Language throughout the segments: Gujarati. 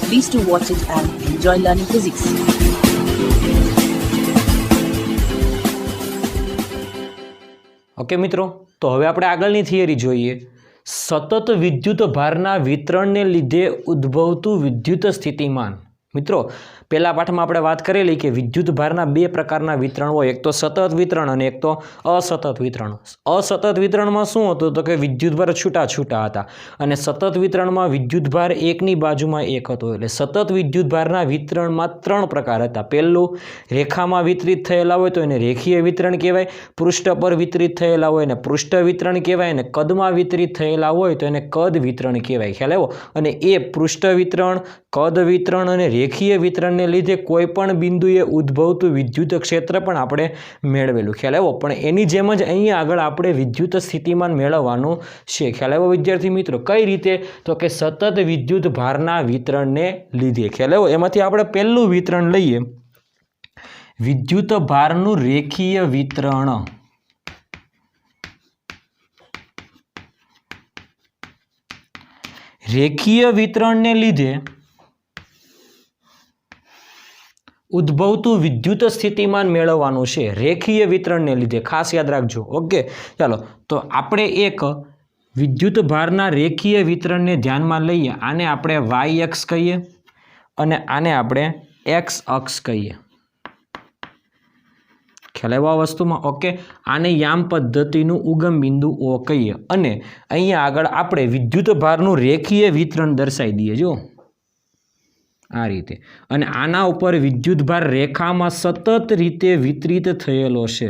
Please to watch it and enjoy learning physics. Okay મિત્રો, તો હવે આપણે આગળની થિયરી જોઈએ. સતત વિદ્યુત ભારના વિતરણને લીધે ઉદ્ભવતું વિદ્યુત સ્થિતિમાન. મિત્રો, પહેલા પાઠમાં આપણે વાત કરેલી કે વિદ્યુત ભારના બે પ્રકારના વિતરણ હોય, એક તો સતત વિતરણ અને એક તો અસતત વિતરણ. અસતત વિતરણમાં શું હતું તો કે વિદ્યુતભાર છૂટા છૂટા હતા અને સતત વિતરણમાં વિદ્યુતભાર એકની બાજુમાં એક હતો. એટલે સતત વિદ્યુતભારના વિતરણમાં ત્રણ પ્રકાર હતા. પહેલું, રેખામાં વિતરિત થયેલા હોય તો એને રેખીય વિતરણ કહેવાય. પૃષ્ઠ પર વિતરિત થયેલા હોય એને પૃષ્ઠ વિતરણ કહેવાય અને કદમાં વિતરિત થયેલા હોય તો એને કદ વિતરણ કહેવાય. ખ્યાલ આવ્યો? અને એ પૃષ્ઠ વિતરણ, કદ વિતરણ અને રેખીય વિતરણને લીધે કોઈ પણ બિંદુએ ઉદ્ભવતું વિદ્યુત ક્ષેત્ર પણ આપણે મેળવેલું. ખ્યાલ આવ્યો? પણ એની જેમ જ અહીંયા આગળ આપણે વિદ્યુત સ્થિતિમાન મેળવવાનું છે. ખ્યાલ આવ્યો વિદ્યાર્થી મિત્રો? કઈ રીતે? તો કે સતત વિદ્યુત ભારના વિતરણને લીધે. ખ્યાલ આવ્યો? એમાંથી આપણે પહેલું વિતરણ લઈએ, વિદ્યુત ભારનું રેખીય વિતરણ. રેખીય વિતરણને લીધે ઉદ્ભવતું વિદ્યુત સ્થિતિમાન મેળવવાનું છે. રેખીય વિતરણને લીધે ખાસ યાદ રાખજો. ઓકે, ચાલો તો આપણે એક વિદ્યુત ભારના રેખીય વિતરણને ધ્યાનમાં લઈએ. આને આપણે વાય અક્ષ કહીએ અને આને આપણે એક્સ અક્ષ કહીએ. ખ્યાલ આવ્યો આ વસ્તુમાં? ઓકે, આને યામ પદ્ધતિનું ઉગમ બિંદુ O કહીએ અને અહીંયા આગળ આપણે વિદ્યુત ભારનું રેખીય વિતરણ દર્શાવી દઈએ. જો આ રીતે. અને આના ઉપર વિદ્યુતભાર રેખામાં સતત રીતે વિતરિત થયેલો છે.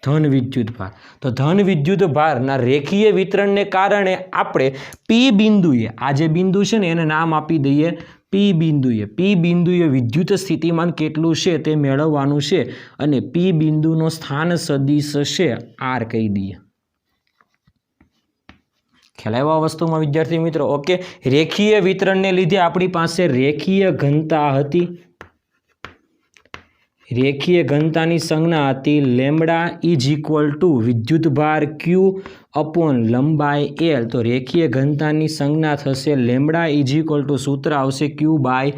ધન વિદ્યુતભાર. તો ધન વિદ્યુતભારના રેખીય વિતરણને કારણે આપણે P બિંદુએ, આ જે બિંદુ છે ને એને નામ આપી દઈએ P બિંદુએ. P બિંદુએ વિદ્યુત સ્થિતિમાન કેટલું છે તે મેળવવાનું છે અને P બિંદુનો સ્થાન સદિશ છે R કહી દઈએ. ખ્યાલ આવ્યો આ વસ્તુમાં વિદ્યાર્થી મિત્રો? ઓકે, રેખીય વિતરણને લીધે આપણી પાસે રેખીય ઘનતા હતી. રેખીય ઘનતાની સંજ્ઞા હતી લેમ્બડા ઇઝ ઇક્વલ ટુ વિદ્યુતભાર Q અપોન લંબાઈ L. તો રેખીય ઘનતાની સંજ્ઞા થશે લેમ્બડા ઇઝ ઇક્વલ ટુ સૂત્ર આવશે Q બાય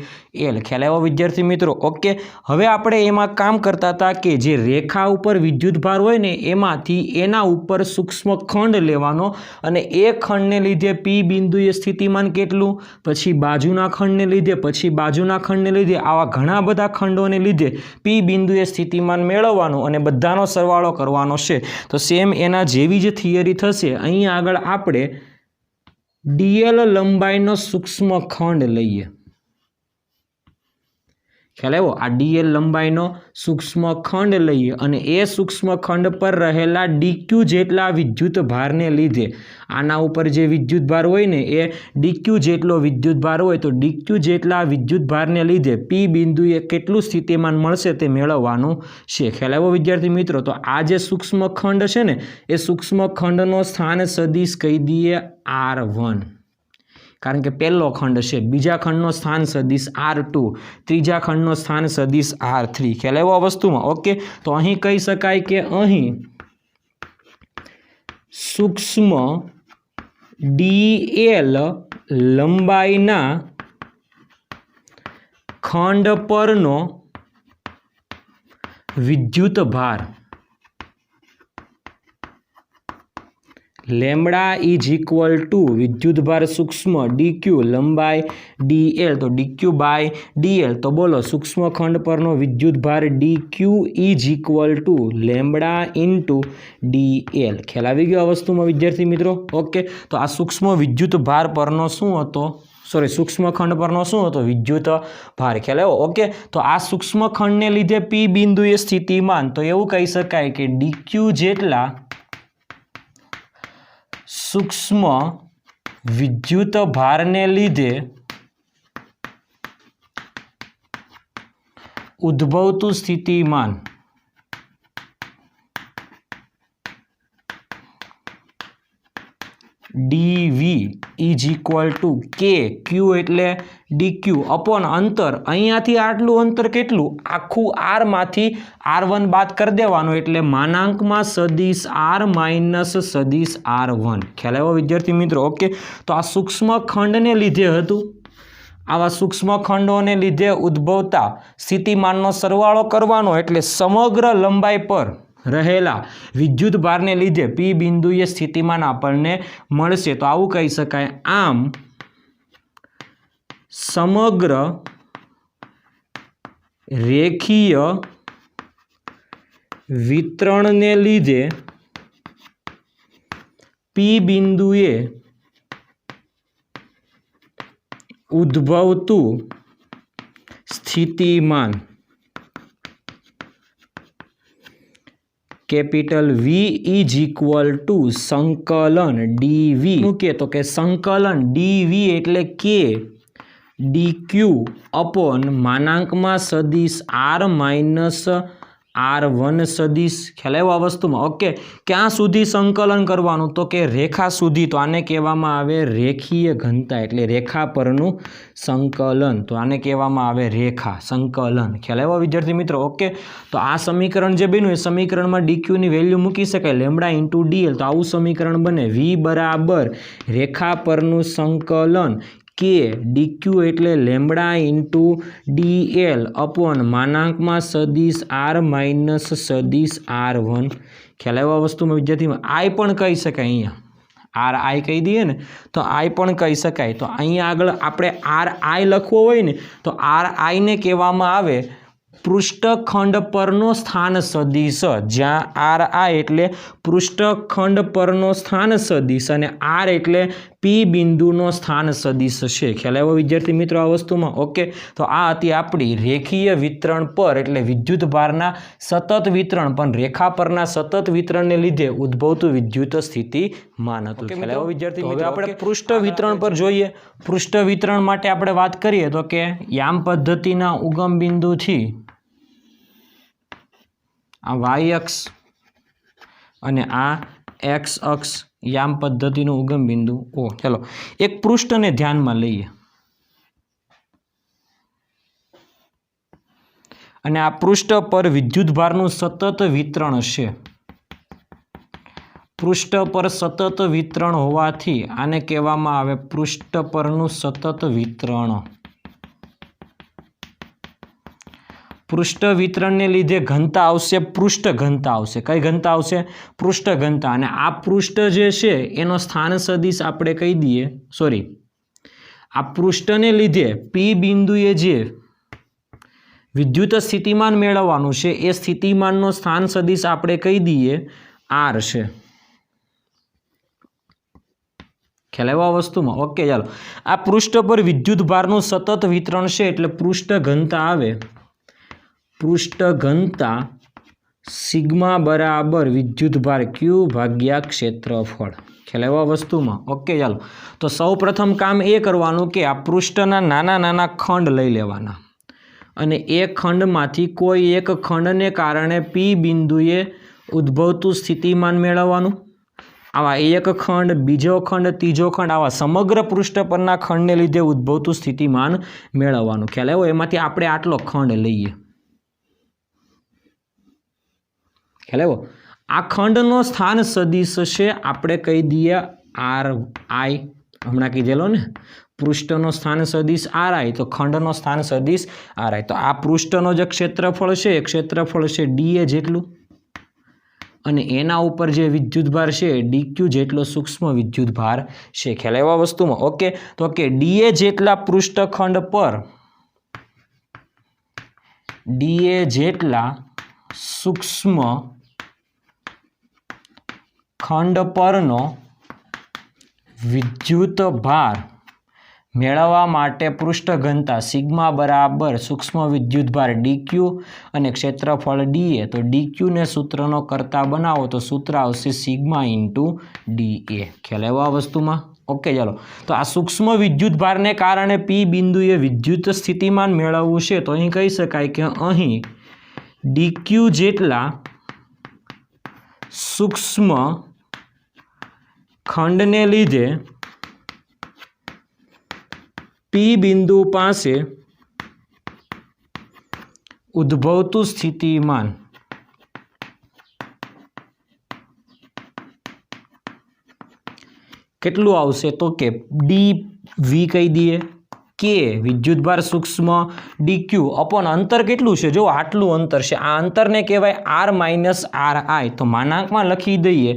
L. ખ્યાલ આવ્યો વિદ્યાર્થી મિત્રો? ઓકે, હવે આપણે એમાં કામ કરતા હતા કે જે રેખા ઉપર વિદ્યુતભાર હોય ને એમાંથી એના ઉપર સૂક્ષ્મ ખંડ લેવાનો અને એ ખંડને લીધે P બિંદુએ સ્થિતિમાન કેટલું, પછી બાજુના ખંડને લીધે, પછી બાજુના ખંડને લીધે, આવા ઘણા બધા ખંડોને લીધે P બિંદુએ સ્થિતિમાન મેળવવાનું અને બધાનો સરવાળો કરવાનો છે. તો સેમ એના જેવી જ થિયરી થશે. અહીંયા આગળ આપણે dl લંબાઈનો સૂક્ષ્મ ખંડ લઈએ. ખ્યાલ આવ્યો? આ dl લંબાઈનો સૂક્ષ્મ ખંડ લઈએ અને એ સૂક્ષ્મ ખંડ પર રહેલા dq જેટલા વિદ્યુત ભારને લીધે, આના ઉપર જે વિદ્યુત ભાર હોય ને એ dq જેટલો વિદ્યુત ભાર હોય તો dq જેટલા વિદ્યુત ભારને લીધે P બિંદુએ કેટલું સ્થિતિમાન મળશે તે મેળવવાનું છે. ખ્યાલ આવ્યો વિદ્યાર્થી મિત્રો? તો આ જે સૂક્ષ્મ ખંડ છે ને એ સૂક્ષ્મ ખંડનો સ્થાન સદિશ કહી દઈએ R1. કારણ કે પહેલો ખંડ છે, બીજા ખંડનો સ્થાન સદિશ R2, ત્રીજા ખંડનો સ્થાન સદિશ R3. ખ્યાલ આવ્યો આ વસ્તુમાં? ઓકે, તો અહીં કહી શકાય કે અહીં સૂક્ષ્મ dl લંબાઈના ખંડ પરનો વિદ્યુત ભાર લેમ્બડા ઇઝ ઇક્વલ ટુ વિદ્યુતભાર સૂક્ષ્મ dq લંબાઈ dl. તો dq બાય dl. તો બોલો સૂક્ષ્મ ખંડ પરનો વિદ્યુતભાર dq is equal two lambda into dl. ખ્યાલ આવી ગયો આ વસ્તુમાં વિદ્યાર્થી મિત્રો? ઓકે, તો આ સૂક્ષ્મ વિદ્યુત ભાર પરનો શું હતો? સૂક્ષ્મ ખંડ પરનો શું હતો? વિદ્યુત ભાર. ખ્યાલ આવ્યો? ઓકે, તો આ સૂક્ષ્મ ખંડને લીધે P બિંદુએ સ્થિતિમાન, તો એવું કહી શકાય કે dq જેટલા સૂક્ષ્મ વિદ્યુત ભારને લીધે ઉદ્ભવતું સ્થિતિમાન ડીવી ઇઝ ઇક્વલ ટુ કે ક્યુ એટલે ડીક્યુ અપોન અંતર, અહીંયાથી આટલું અંતર કેટલું, આખું આરમાંથી R1 બાદ કરી દેવાનું એટલે માનાંકમાં સદિશ R માઇનસ સદિશ R1. ખ્યાલ આવ્યો વિદ્યાર્થી મિત્રો? ઓકે, તો આ સૂક્ષ્મ ખંડને લીધે હતું. આવા સૂક્ષ્મ ખંડોને લીધે ઉદ્ભવતા સ્થિતિમાનનો સરવાળો કરવાનો એટલે સમગ્ર લંબાઈ પર રહેલા વિદ્યુત ભારને લીધે પી બિંદુએ સ્થિતિમાન આપણને મળશે. તો આવું કહી શકાય, આમ સમગ્ર રેખીય વિતરણને લીધે પી બિંદુએ ઉદ્ભવતું સ્થિતિમાન capital V is equal to સંકલન ડીવી. શું કે તો કે સંકલન ડીવી એટલે કે ડીક્યુ અપોન માનાંકમાં સદિશ R માઇનસ R1 સદિશ. ખ્યાલ આવ્યો આ વસ્તુમાં? ઓકે, ક્યાં સુધી સંકલન કરવાનું તો કે રેખા સુધી. તો આને કહેવામાં આવે રેખીય ઘનતા એટલે રેખા પરનું સંકલન. તો આને કહેવામાં આવે રેખા સંકલન. ખ્યાલ આવ્યો વિદ્યાર્થી મિત્રો? ઓકે, તો આ સમીકરણ જે બન્યું એ સમીકરણમાં ડીક્યુની વેલ્યુ મૂકી શકાય લેમ્બડા ઇન્ટુ ડીએલ. તો આવું સમીકરણ બને વી બરાબર રેખા પરનું સંકલન કે ડીક્યુ એટલે લેમ્બડા ઇન્ટુ ડીએલ અપોન માનાંકમાં સદિશ R માઇનસ સદિશ R1. ખ્યાલ આવ્યો વસ્તુમાં વિદ્યાર્થીમાં? આઈ પણ કહી શકાય, અહીંયા આર આઈ કહી દઈએ ને તો આઈ પણ કહી શકાય. તો અહીંયા આગળ આપણે આર આઈ લખવો હોય ને તો આર આઈને કહેવામાં આવે પૃષ્ઠખંડ પરનો સ્થાન સદિશ. જ્યાં આર આઈ એટલે પૃષ્ઠખંડ પરનો સ્થાન સદિશ અને આર એટલે પી બિંદુનો સ્થાન સદિશ છે. ખ્યાલ આવ્યો વિદ્યાર્થી મિત્રો આ વસ્તુમાં? ઓકે, તો આ હતી આપણી રેખીય વિતરણ પર એટલે વિદ્યુત ભારના સતત વિતરણ, પણ રેખા પરના સતત વિતરણને લીધે ઉદ્ભવતું વિદ્યુત સ્થિતિમાન હતું. ખ્યાલ આવ્યો વિદ્યાર્થી મિત્રો? આપણે પૃષ્ઠ વિતરણ પર જોઈએ. પૃષ્ઠ વિતરણ માટે આપણે વાત કરીએ તો કે યામ પદ્ધતિના ઉગમ બિંદુથી આ વાય અક્ષ અને આ એક્સ અક્ષ યામ પદ્ધતિનું ઉગમ બિંદુ ઓ. ચલો એક પૃષ્ઠને ધ્યાનમાં લઈએ અને આ પૃષ્ઠ પર વિદ્યુત ભારનું સતત વિતરણ છે. પૃષ્ઠ પર સતત વિતરણ હોવાથી આને કહેવામાં આવે પૃષ્ઠ પરનું સતત વિતરણ. પૃષ્ઠ વિતરણને લીધે ઘનતા આવશે પૃષ્ઠ ઘનતા આવશે. કઈ ઘનતા આવશે? પૃષ્ઠ ઘનતા. અને આ પૃષ્ઠ જે છે એનો સ્થાન સદિશ આપણે કહી દઈએ, સોરી, આ પૃષ્ઠને લીધે પી બિંદુએ જે વિદ્યુત સ્થિતિમાન મેળવવાનું છે એ સ્થિતિમાનનો સ્થાન સદિશ આપણે કહી દઈએ આર છે. ખ્યાલ આવ્યો આ વસ્તુમાં? ઓકે, ચાલો આ પૃષ્ઠ પર વિદ્યુત ભારનું સતત વિતરણ છે એટલે પૃષ્ઠ ઘનતા આવે પૃષ્ઠ ઘનતા સિગ્મા બરાબર વિદ્યુત ભાર ક્યુ ભાગ્યા ક્ષેત્રફળ. ખ્યાલ આવ્યો આ વસ્તુમાં? ઓકે, ચાલો તો સૌ પ્રથમ કામ એ કરવાનું કે આ પૃષ્ઠના નાના નાના ખંડ લઈ લેવાના અને એ ખંડમાંથી કોઈ એક ખંડને કારણે પી બિંદુએ ઉદ્ભવતું સ્થિતિમાન મેળવવાનું. આવા એક ખંડ, બીજો ખંડ, ત્રીજો ખંડ, આવા સમગ્ર પૃષ્ઠ પરના ખંડને લીધે ઉદ્ભવતું સ્થિતિમાન મેળવવાનું. ખ્યાલ આવ્યો? એમાંથી આપણે આટલો ખંડ લઈએ. ખ્યાલ આવ્યો? આ ખંડનો સ્થાન સદિશ છે આપણે કહી દઈએ આર આઈ. હમણાં કીધેલો ને પૃષ્ઠનો સ્થાન સદિશ આર આઈ, તો ખંડનો સ્થાન સદિશ આર આઈ. તો આ પૃષ્ઠનો જે ક્ષેત્રફળ છે એ ક્ષેત્રફળ છે ડીએ જેટલું અને એના ઉપર જે વિદ્યુતભાર છે ડીક્યુ જેટલો સૂક્ષ્મ વિદ્યુતભાર છે. ખ્યાલ એવા વસ્તુમાં? ઓકે, તો કે ડીએ જેટલા પૃષ્ઠખંડ પર ડીએ જેટલા સૂક્ષ્મ ખંડ પરનો વિદ્યુત ભાર મેળવવા માટે પૃષ્ઠ ઘનતા સિગ્મા બરાબર સૂક્ષ્મ વિદ્યુતભાર ડીક્યુ અને ક્ષેત્રફળ ડીએ. તો ડીક્યુને સૂત્રનો કરતા બનાવો તો સૂત્ર આવશે સિગ્મા ઇન્ટુ ડીએ. ખ્યાલ આવ્યો આ વસ્તુમાં? ઓકે, ચાલો તો આ સૂક્ષ્મ વિદ્યુતભારને કારણે પી બિંદુએ વિદ્યુત સ્થિતિમાન મેળવવું છે તો અહીં કહી શકાય કે અહીં ડીક્યુ જેટલા સૂક્ષ્મ खंडने लीधे पी बिंदु पासे उद्भवतु स्थितिमान કેટલું આવશે તો કે ડી વી કહી દઈએ કે વિદ્યુતભાર સૂક્ષ્મ ડીક્યુ અપોન અંતર કેટલું છે જો આટલું અંતર છે આ અંતરને કહેવાય આર માઇનસ આર આઈ તો માનાંકમાં લખી દઈએ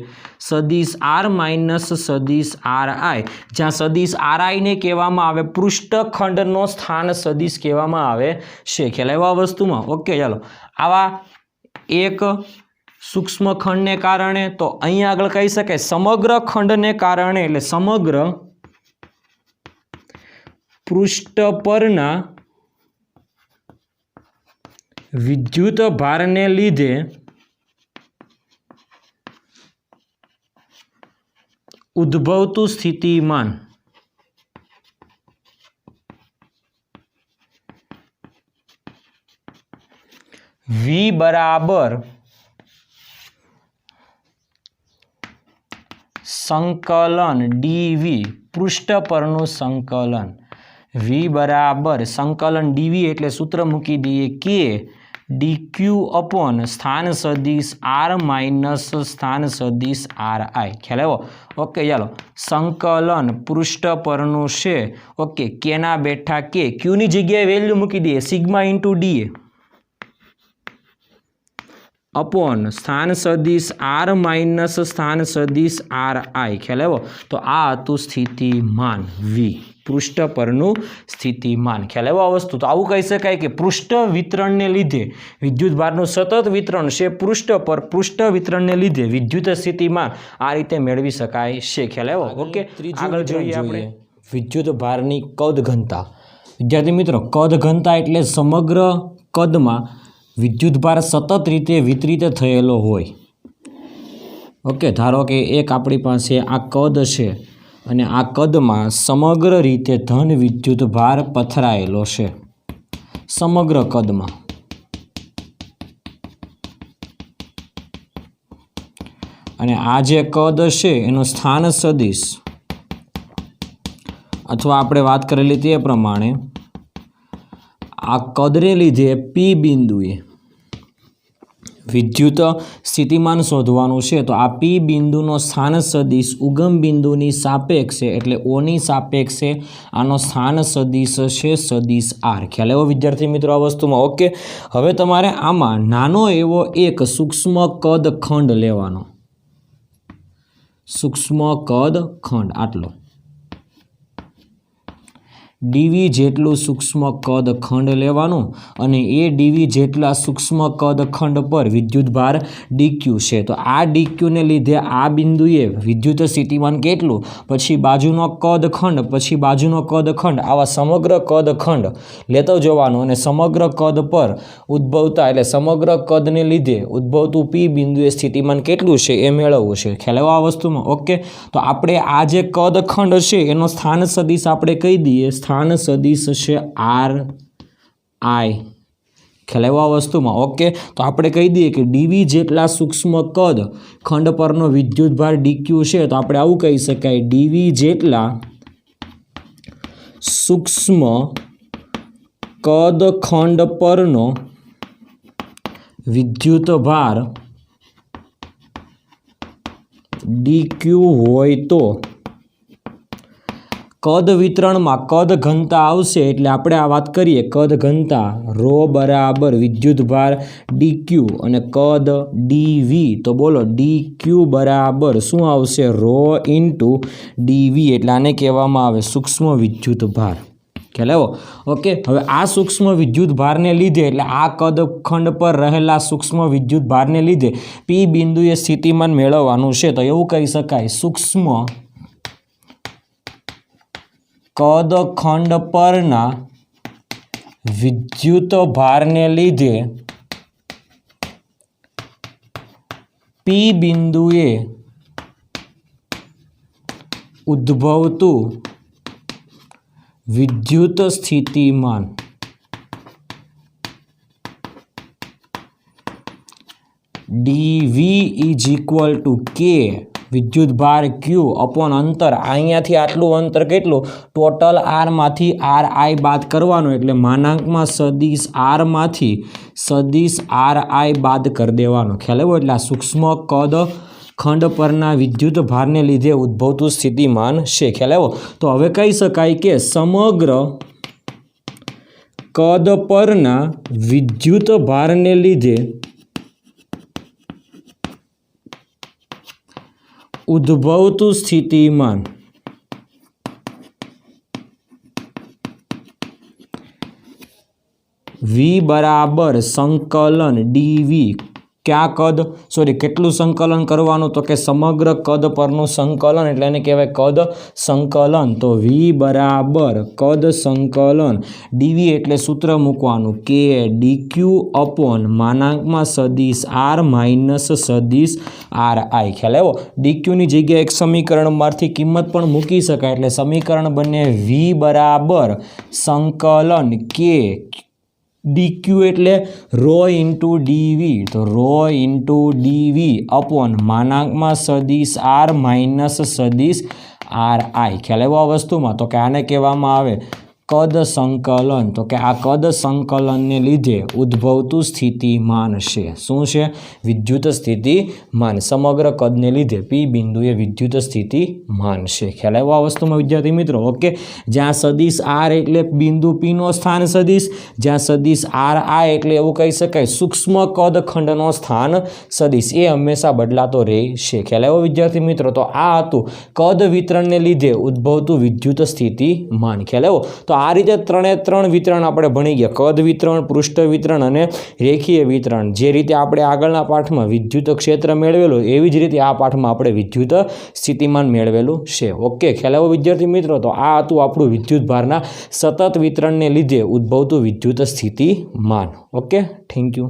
સદિશ આર માઇનસ સદિશ આર આઈ જ્યાં સદિશ આર આઈને કહેવામાં આવે પૃષ્ઠખંડનો સ્થાન સદિશ કહેવામાં આવે છે ખ્યાલ આવ્યો આ વસ્તુમાં ઓકે ચાલો આવા એક सूक्ष्म खंड ने कारण तो अहीं आगळ कही शकाय समग्र खंड ने कारण एटले समग्र पृष्ठ परना विद्युत भार ने लीधे उद्भवतु स्थितिमान V बराबर संकलन dv पृष्ठ परनु संकलन v बराबर संकलन dv एटले सूत्र मूकी दीए के dq अपॉन स्थान सदिश r माइनस स्थान सदिश ri ख्याल आव्यो ओके चलो संकलन पृष्ठ परनु छे ओके के ना बेठा के q नी जग्याए वेल्यू मूकी दीए सिग्मा इंटू डी अपॉन स्थान सदिश आर माइनस स्थान सदिश आर आई ख्याल आव्यो तो आ हतुं स्थितिमान वी पृष्ठ परनु स्थितिमान ख्याल आव्यो आ वस्तु तो आवुं कही शकाय के पृष्ठ वितरण ने लीधे विद्युत भारनुं सतत वितरण छे पृष्ठ पर पृष्ठ वितरण ने लीधे विद्युत स्थितिमान आ रीते मेळवी शकाय छे ख्याल आव्यो ओके आगळ जोईए आपणे विद्युत भारनी कद घनता विद्यार्थी मित्रों कद घनता एटले समग्र कदमां विद्युत भार सतत रीते वितरित थयेलो होय ओके धारो के एक आपणी पासे आ कद छे अने आ कदमां समग्र रीते धन विद्युत भार पथरायेलो छे समग्र कदमां अने आ जे कद छे एनो स्थान सदिश अथवा आपणे वात करेली ते प्रमाणे आ कदने लीधे पी बिंदुए विद्युत स्थितिमान शोधवानुं छे तो आ पी बिंदुनो स्थान सदिश उगम बिंदुनी सापेक्षे एटले ओ नी सापेक्षे आनो स्थान सदिश छे सदिश आर ख्याल आव्यो विद्यार्थी मित्रों आ वस्तुमां ओके हवे तमारे आमां नानो एवो एक सूक्ष्म कद खंड लेवानो सूक्ष्म कद खंड आटलो डीवी जेटलू सूक्ष्म कद खंड लेवानुं अने ए डीवी जेटला सूक्ष्म कद खंड पर विद्युत भार डीक्यू छे तो आ डीक्यू ने लीधे आ बिंदुए विद्युत स्थितिमान केटलू पछी बाजुनो कद खंड पछी बाजुनो कद खंड आवा समग्र कद खंड लेतो जवानुं अने समग्र कद पर उद्भवता एटले समग्र कद ने लीधे उद्भवतुं पी बिंदुए स्थितिमान केटलुं छे ए मेळववुं छे ख्याल आव्यो आ वस्तुमां ओके तो आपणे आ जे कद खंड छे एनो स्थान सदिश आपणे कही दीए स्थान सदिश छे आर आई ख्याल आव्यो आ वस्तुमां ओके तो आपणे कही दीए कि डीवी जेटला सूक्ष्म कद खंड परनो विद्युत भार डीक्यू छे तो आपणे आवुं कही शकाय डीवी जेटला सूक्ष्म कद खंड परनो विद्युत भार डीक्यू होय तो कद वितरण में कद घनता आवशे एटले आपणे आ वात करीए कद घनता रो बराबर विद्युत भार डीक्यू अने कद डीवी तो बोलो डीक्यू बराबर शुं आवशे रो इंटू डीवी एटले आने कहेवामां आवे सूक्ष्म विद्युत भार ख्याल आव्यो ओके हवे आ सूक्ष्म विद्युत भार ने लीधे एटले आ कद खंड पर रहेला सूक्ष्म विद्युत भार ने लीधे पी बिंदुए स्थितिमान मेळववानुं छे तो एवुं कही शकाय सूक्ष्म कद खंड परना विद्युत भार ने लीधे पी बिंदुए उद्भवतु विद्युत स्थितिमान dV इज इक्वल टू के વિદ્યુત ભાર ક્યુ અપોન અંતર, અહીંયાથી આટલું અંતર કેટલું, ટોટલ આરમાંથી આર આઈ બાદ કરવાનો, એટલે માનાંકમાં સદિશ આરમાંથી સદિશ આર આઈ બાદ કરી દેવાનો. ખ્યાલ આવ્યો? એટલે આ સૂક્ષ્મ કદ ખંડ પરના વિદ્યુત ભારને લીધે ઉદ્ભવતું સ્થિતિમાન છે. ખ્યાલ આવ્યો? તો હવે કહી શકાય કે સમગ્ર કદ પરના વિદ્યુત ભારને લીધે ઉદ્ભવતું સ્થિતિમાન વી બરાબર સંકલન ડીવી. ક્યાં કદ, કેટલું સંકલન કરવાનું, તો કે સમગ્ર કદ પરનું સંકલન, એટલે એને કહેવાય કદ સંકલન. તો વી બરાબર કદ સંકલન ડીવી એટલે સૂત્ર મૂકવાનું કે ડીક્યુ અપોન માનાંકમાં સદિશ આર માઇનસ સદિશ આર આઈ. ખ્યાલ આવ્યો? ડીક્યુની જગ્યાએ એક સમીકરણમાંથી કિંમત પણ મૂકી શકાય, એટલે સમીકરણ બને વી બરાબર સંકલન કે ડીક્યુ એટલે રો ઇન્ટુ ડીવી, તો રો ઇન્ટુ ડીવી અપોન માનાંકમાં સદિશ આર માઇનસ સદિશ આર આઈ. ખ્યાલ આવ્યો આ વસ્તુમાં? તો કે આને કહેવામાં આવે કદ સંકલન. તો કે આ કદ સંકલનને લીધે ઉદ્ભવતું સ્થિતિમાન છે. શું છે? વિદ્યુત સ્થિતિમાન. સમગ્ર કદને લીધે પી બિંદુએ વિદ્યુત સ્થિતિમાન છે. ખ્યાલ આવ્યો આ વસ્તુમાં વિદ્યાર્થી મિત્રો? ઓકે, જ્યાં સદિશ આર એટલે બિંદુ પીનો સ્થાન સદિશ, જ્યાં સદિશ આર આ એટલે એવું કહી શકાય સૂક્ષ્મ કદ ખંડનો સ્થાન સદિશ, એ હંમેશા બદલાતો રહેશે. ખ્યાલ આવ્યો વિદ્યાર્થી મિત્રો? તો આ હતું કદ વિતરણને લીધે ઉદ્ભવતું વિદ્યુત સ્થિતિમાન. ખ્યાલ આવ્યો? તો આ રીતે 3 વિતરણ આપણે ભણી ગયા, કદ વિતરણ, પૃષ્ઠ વિતરણ અને રેખીય વિતરણ. જે રીતે આપણે આગળના પાઠમાં વિદ્યુત ક્ષેત્ર મેળવેલું, એવી જ રીતે આ પાઠમાં આપણે વિદ્યુત સ્થિતિમાન મેળવેલું છે. ઓકે, ખ્યાલ આવ્યો વિદ્યાર્થી મિત્રો? તો આ હતું આપણું વિદ્યુત ભારના સતત વિતરણને લીધે ઉદ્ભવતું વિદ્યુત સ્થિતિમાન. Okay, thank you.